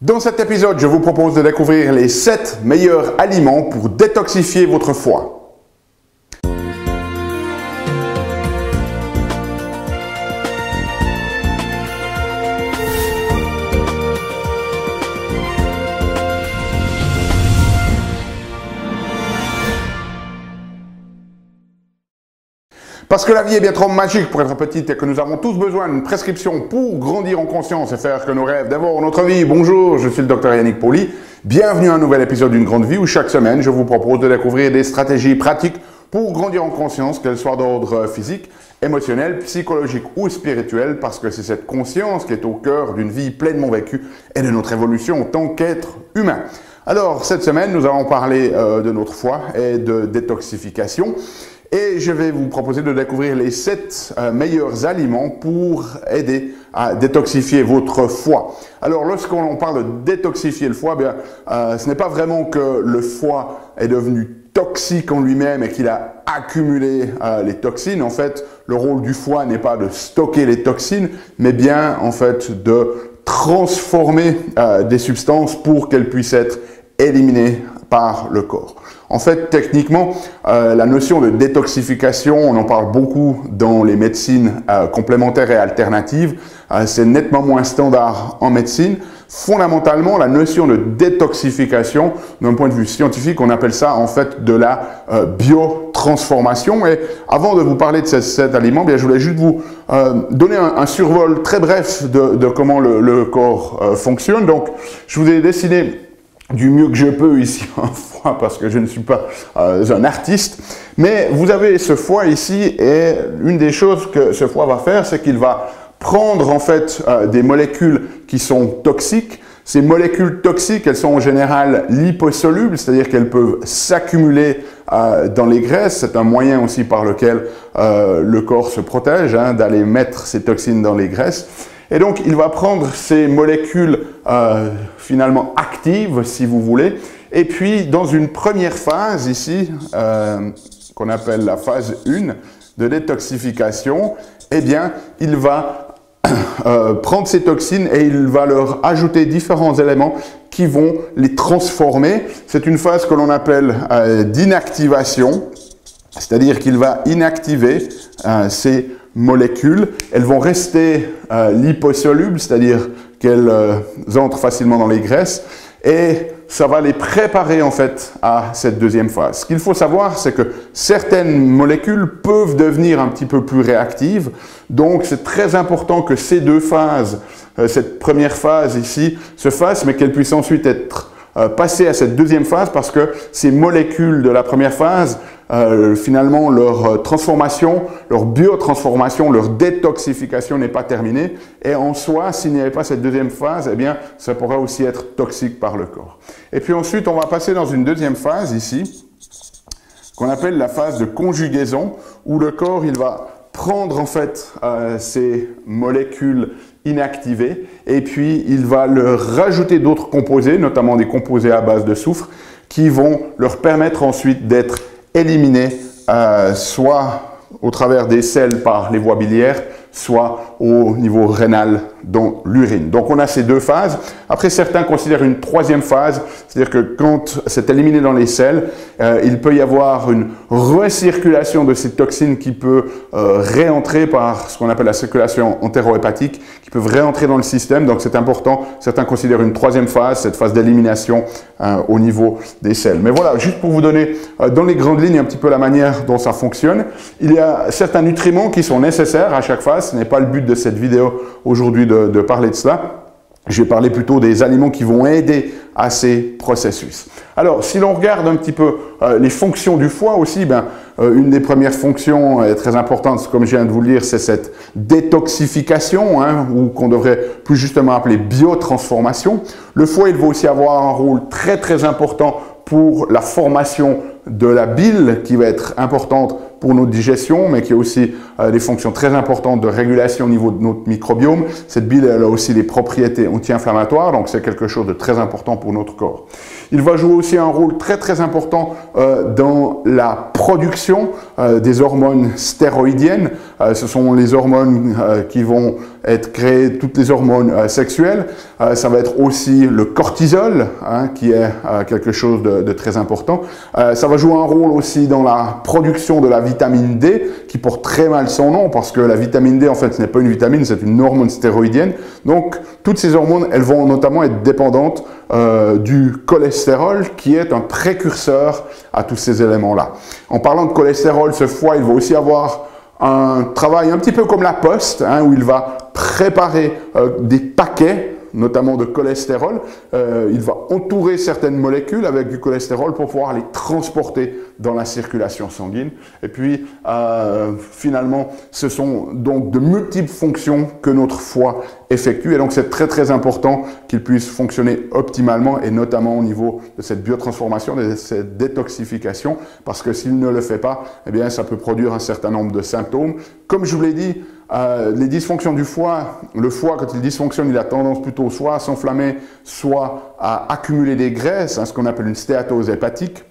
Dans cet épisode, je vous propose de découvrir les 7 meilleurs aliments pour détoxifier votre foie. Parce que la vie est bien trop magique pour être petite et que nous avons tous besoin d'une prescription pour grandir en conscience et faire que nos rêves dévorent notre vie. Bonjour, je suis le Dr Yannick Pauly. Bienvenue à un nouvel épisode d'une grande vie où chaque semaine je vous propose de découvrir des stratégies pratiques pour grandir en conscience, qu'elles soient d'ordre physique, émotionnel, psychologique ou spirituel, parce que c'est cette conscience qui est au cœur d'une vie pleinement vécue et de notre évolution en tant qu'être humain. Alors, cette semaine, nous allons parler de notre foie et de détoxification. Et je vais vous proposer de découvrir les 7 meilleurs aliments pour aider à détoxifier votre foie. Alors, lorsqu'on parle de détoxifier le foie, ce n'est pas vraiment que le foie est devenu toxique en lui-même et qu'il a accumulé les toxines. En fait, le rôle du foie n'est pas de stocker les toxines, mais bien en fait de transformer des substances pour qu'elles puissent être éliminées par le corps. En fait, techniquement, la notion de détoxification, on en parle beaucoup dans les médecines complémentaires et alternatives. C'est nettement moins standard en médecine. Fondamentalement, la notion de détoxification, d'un point de vue scientifique, on appelle ça en fait de la biotransformation. Et avant de vous parler de cet aliment, je voulais juste vous donner un survol très bref de comment le corps fonctionne. Donc, je vous ai dessiné du mieux que je peux ici un foie parce que je ne suis pas un artiste, mais vous avez ce foie ici et une des choses que ce foie va faire, c'est qu'il va prendre en fait des molécules qui sont toxiques. Ces molécules toxiques, elles sont en général liposolubles, c'est-à-dire qu'elles peuvent s'accumuler dans les graisses. C'est un moyen aussi par lequel le corps se protège, d'aller mettre ces toxines dans les graisses. Et donc, il va prendre ces molécules finalement actives, si vous voulez, et puis dans une première phase ici, qu'on appelle la phase 1 de détoxification, eh bien, il va prendre ces toxines et il va leur ajouter différents éléments qui vont les transformer. C'est une phase que l'on appelle d'inactivation, c'est-à-dire qu'il va inactiver ces molécules. Elles vont rester liposolubles, c'est-à-dire qu'elles entrent facilement dans les graisses, et ça va les préparer en fait à cette deuxième phase. Ce qu'il faut savoir, c'est que certaines molécules peuvent devenir un petit peu plus réactives, donc c'est très important que ces deux phases, cette première phase ici, se fassent, mais qu'elles puissent ensuite être passer à cette deuxième phase, parce que ces molécules de la première phase, finalement, leur transformation, leur biotransformation, leur détoxification n'est pas terminée. Et en soi, s'il n'y avait pas cette deuxième phase, eh bien, ça pourrait aussi être toxique par le corps. Et puis ensuite, on va passer dans une deuxième phase ici, qu'on appelle la phase de conjugaison, où le corps, il va prendre en fait ces molécules inactivées et puis il va leur rajouter d'autres composés, notamment des composés à base de soufre, qui vont leur permettre ensuite d'être éliminés soit au travers des selles par les voies biliaires, soit au niveau rénal dans l'urine. Donc on a ces deux phases. Après, certains considèrent une troisième phase, c'est-à-dire que quand c'est éliminé dans les selles, il peut y avoir une recirculation de ces toxines qui peut réentrer par ce qu'on appelle la circulation entéro-hépatique, qui peuvent réentrer dans le système. Donc c'est important. Certains considèrent une troisième phase, cette phase d'élimination au niveau des selles. Mais voilà, juste pour vous donner dans les grandes lignes un petit peu la manière dont ça fonctionne. Il y a certains nutriments qui sont nécessaires à chaque phase. Ce n'est pas le but de cette vidéo aujourd'hui de parler de cela. Je vais parler plutôt des aliments qui vont aider à ces processus. Alors, si l'on regarde un petit peu les fonctions du foie aussi, une des premières fonctions très importantes, comme je viens de vous le dire, c'est cette détoxification, ou qu'on devrait plus justement appeler biotransformation. Le foie, il va aussi avoir un rôle très très important pour la formation de la bile, qui va être importante pour notre digestion, mais qui est aussi des fonctions très importantes de régulation au niveau de notre microbiome. Cette bile, elle a aussi des propriétés anti-inflammatoires, donc c'est quelque chose de très important pour notre corps. Il va jouer aussi un rôle très important dans la production des hormones stéroïdiennes. Ce sont les hormones qui vont être créées, toutes les hormones sexuelles. Ça va être aussi le cortisol, hein, qui est quelque chose de très important. Ça va jouer un rôle aussi dans la production de la vitamine D, qui porte très mal son nom, parce que la vitamine D, en fait, ce n'est pas une vitamine, c'est une hormone stéroïdienne. Donc, toutes ces hormones, elles vont notamment être dépendantes du cholestérol, qui est un précurseur à tous ces éléments-là. En parlant de cholestérol, ce foie, il va aussi avoir un travail un petit peu comme la poste, hein, où il va préparer des paquets, notamment de cholestérol. Il va entourer certaines molécules avec du cholestérol pour pouvoir les transporter dans la circulation sanguine. Et puis, finalement, ce sont donc de multiples fonctions que notre foie effectue. Et donc, c'est très important qu'il puisse fonctionner optimalement, et notamment au niveau de cette biotransformation, de cette détoxification, parce que s'il ne le fait pas, eh bien, ça peut produire un certain nombre de symptômes. Comme je vous l'ai dit, les dysfonctions du foie, le foie, quand il dysfonctionne, il a tendance plutôt soit à s'enflammer, soit à accumuler des graisses, hein, ce qu'on appelle une stéatose hépatique,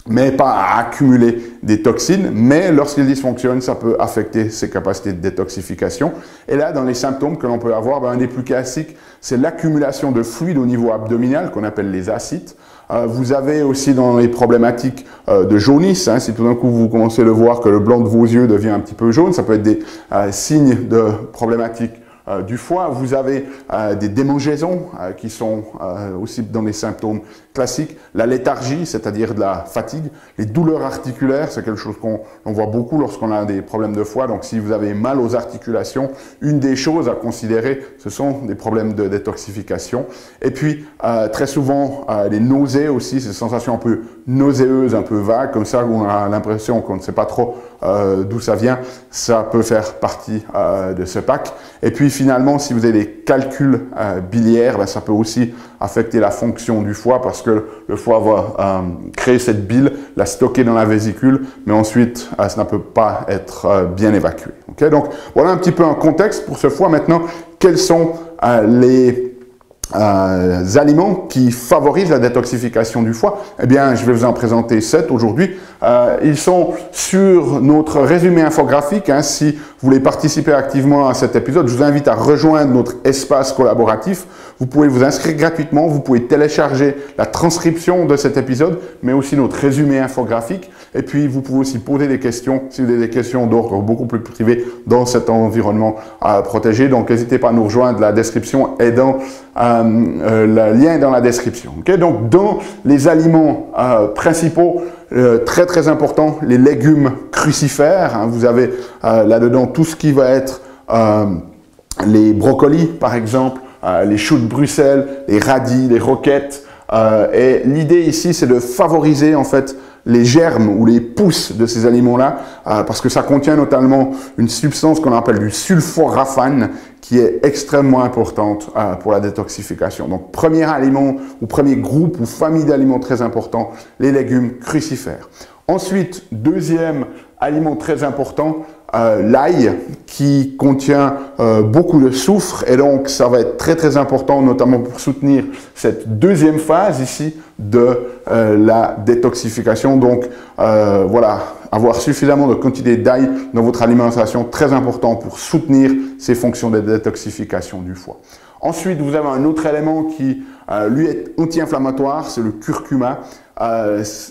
mais pas à accumuler des toxines. Mais lorsqu'il dysfonctionne, ça peut affecter ses capacités de détoxification. Et là, dans les symptômes que l'on peut avoir, un des plus classiques, c'est l'accumulation de fluide au niveau abdominal, qu'on appelle les ascites. Vous avez aussi dans les problématiques de jaunisse, hein, si tout d'un coup vous commencez à le voir que le blanc de vos yeux devient un petit peu jaune, ça peut être des signes de problématiques du foie. Vous avez des démangeaisons qui sont aussi dans les symptômes classiques. La léthargie, c'est-à-dire de la fatigue. Les douleurs articulaires, c'est quelque chose qu'on voit beaucoup lorsqu'on a des problèmes de foie. Donc si vous avez mal aux articulations, une des choses à considérer, ce sont des problèmes de détoxification. Et puis très souvent, les nausées aussi, ces sensations un peu nauséeuses, un peu vagues, comme ça, où on a l'impression qu'on ne sait pas trop d'où ça vient. Ça peut faire partie de ce pack. Et puis finalement, si vous avez des calculs biliaires, ben, ça peut aussi affecter la fonction du foie, parce que le foie va créer cette bile, la stocker dans la vésicule, mais ensuite, ça ne peut pas être bien évacué. Okay? Donc, voilà un petit peu un contexte pour ce foie. Maintenant, quels sont les aliments qui favorisent la détoxification du foie? Eh bien, je vais vous en présenter 7 aujourd'hui. Ils sont sur notre résumé infographique. Hein. Si vous voulez participer activement à cet épisode, je vous invite à rejoindre notre espace collaboratif. Vous pouvez vous inscrire gratuitement, vous pouvez télécharger la transcription de cet épisode, mais aussi notre résumé infographique. Et puis, vous pouvez aussi poser des questions, si vous avez des questions d'ordre beaucoup plus privé dans cet environnement protégé. Donc, n'hésitez pas à nous rejoindre. La description est dans le lien est dans la description. Okay? Donc, dans les aliments principaux, très important, les légumes crucifères. Hein, vous avez là-dedans tout ce qui va être les brocolis, par exemple, les choux de Bruxelles, les radis, les roquettes. Et l'idée ici, c'est de favoriser en fait les germes ou les pousses de ces aliments-là, parce que ça contient notamment une substance qu'on appelle du sulforaphane, qui est extrêmement importante pour la détoxification. Donc, premier aliment ou premier groupe ou famille d'aliments très important, les légumes crucifères. Ensuite, deuxième aliment très important, l'ail, qui contient beaucoup de soufre, et donc ça va être très important, notamment pour soutenir cette deuxième phase ici de la détoxification. Donc voilà, avoir suffisamment de quantité d'ail dans votre alimentation, très important pour soutenir ces fonctions de détoxification du foie. Ensuite, vous avez un autre élément qui, lui, est anti-inflammatoire, c'est le curcuma.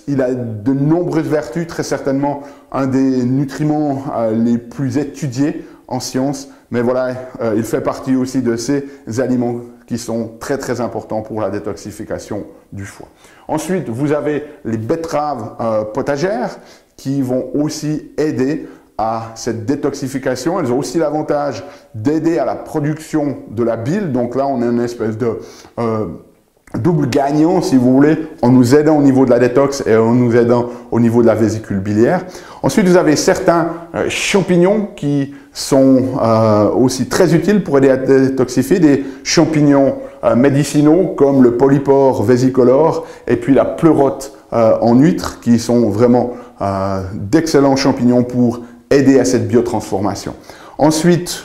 Il a de nombreuses vertus, très certainement un des nutriments les plus étudiés en sciences, mais voilà, il fait partie aussi de ces aliments qui sont très importants pour la détoxification du foie. Ensuite, vous avez les betteraves potagères qui vont aussi aider à cette détoxification. Elles ont aussi l'avantage d'aider à la production de la bile. Donc là, on a une espèce de double gagnant, si vous voulez, en nous aidant au niveau de la détox et en nous aidant au niveau de la vésicule biliaire. Ensuite, vous avez certains champignons qui sont aussi très utiles pour aider à détoxifier, des champignons médicinaux comme le polypore vésicolore et puis la pleurote en huître, qui sont vraiment d'excellents champignons pour aider à cette biotransformation. Ensuite,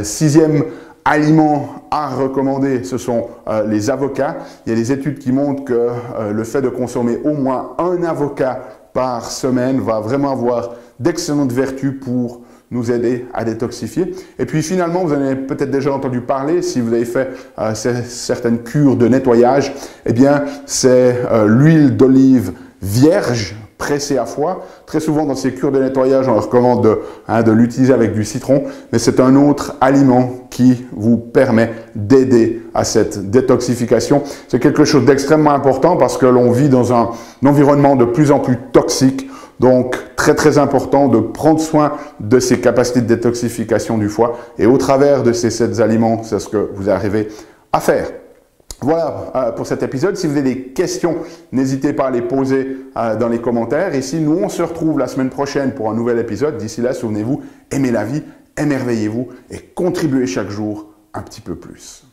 sixième aliment à recommander, ce sont les avocats. Il y a des études qui montrent que le fait de consommer au moins un avocat par semaine va vraiment avoir d'excellentes vertus pour nous aider à détoxifier. Et puis finalement, vous en avez peut-être déjà entendu parler, si vous avez fait certaines cures de nettoyage, eh bien c'est l'huile d'olive vierge pressée à froid. Très souvent dans ces cures de nettoyage, on leur recommande de l'utiliser avec du citron, mais c'est un autre aliment qui vous permet d'aider à cette détoxification. C'est quelque chose d'extrêmement important parce que l'on vit dans un environnement de plus en plus toxique. Donc, très important de prendre soin de ces capacités de détoxification du foie. Et au travers de ces 7 aliments, c'est ce que vous arrivez à faire. Voilà pour cet épisode. Si vous avez des questions, n'hésitez pas à les poser dans les commentaires. Ici, nous, on se retrouve la semaine prochaine pour un nouvel épisode. D'ici là, souvenez-vous, aimez la vie, émerveillez-vous et contribuez chaque jour un petit peu plus.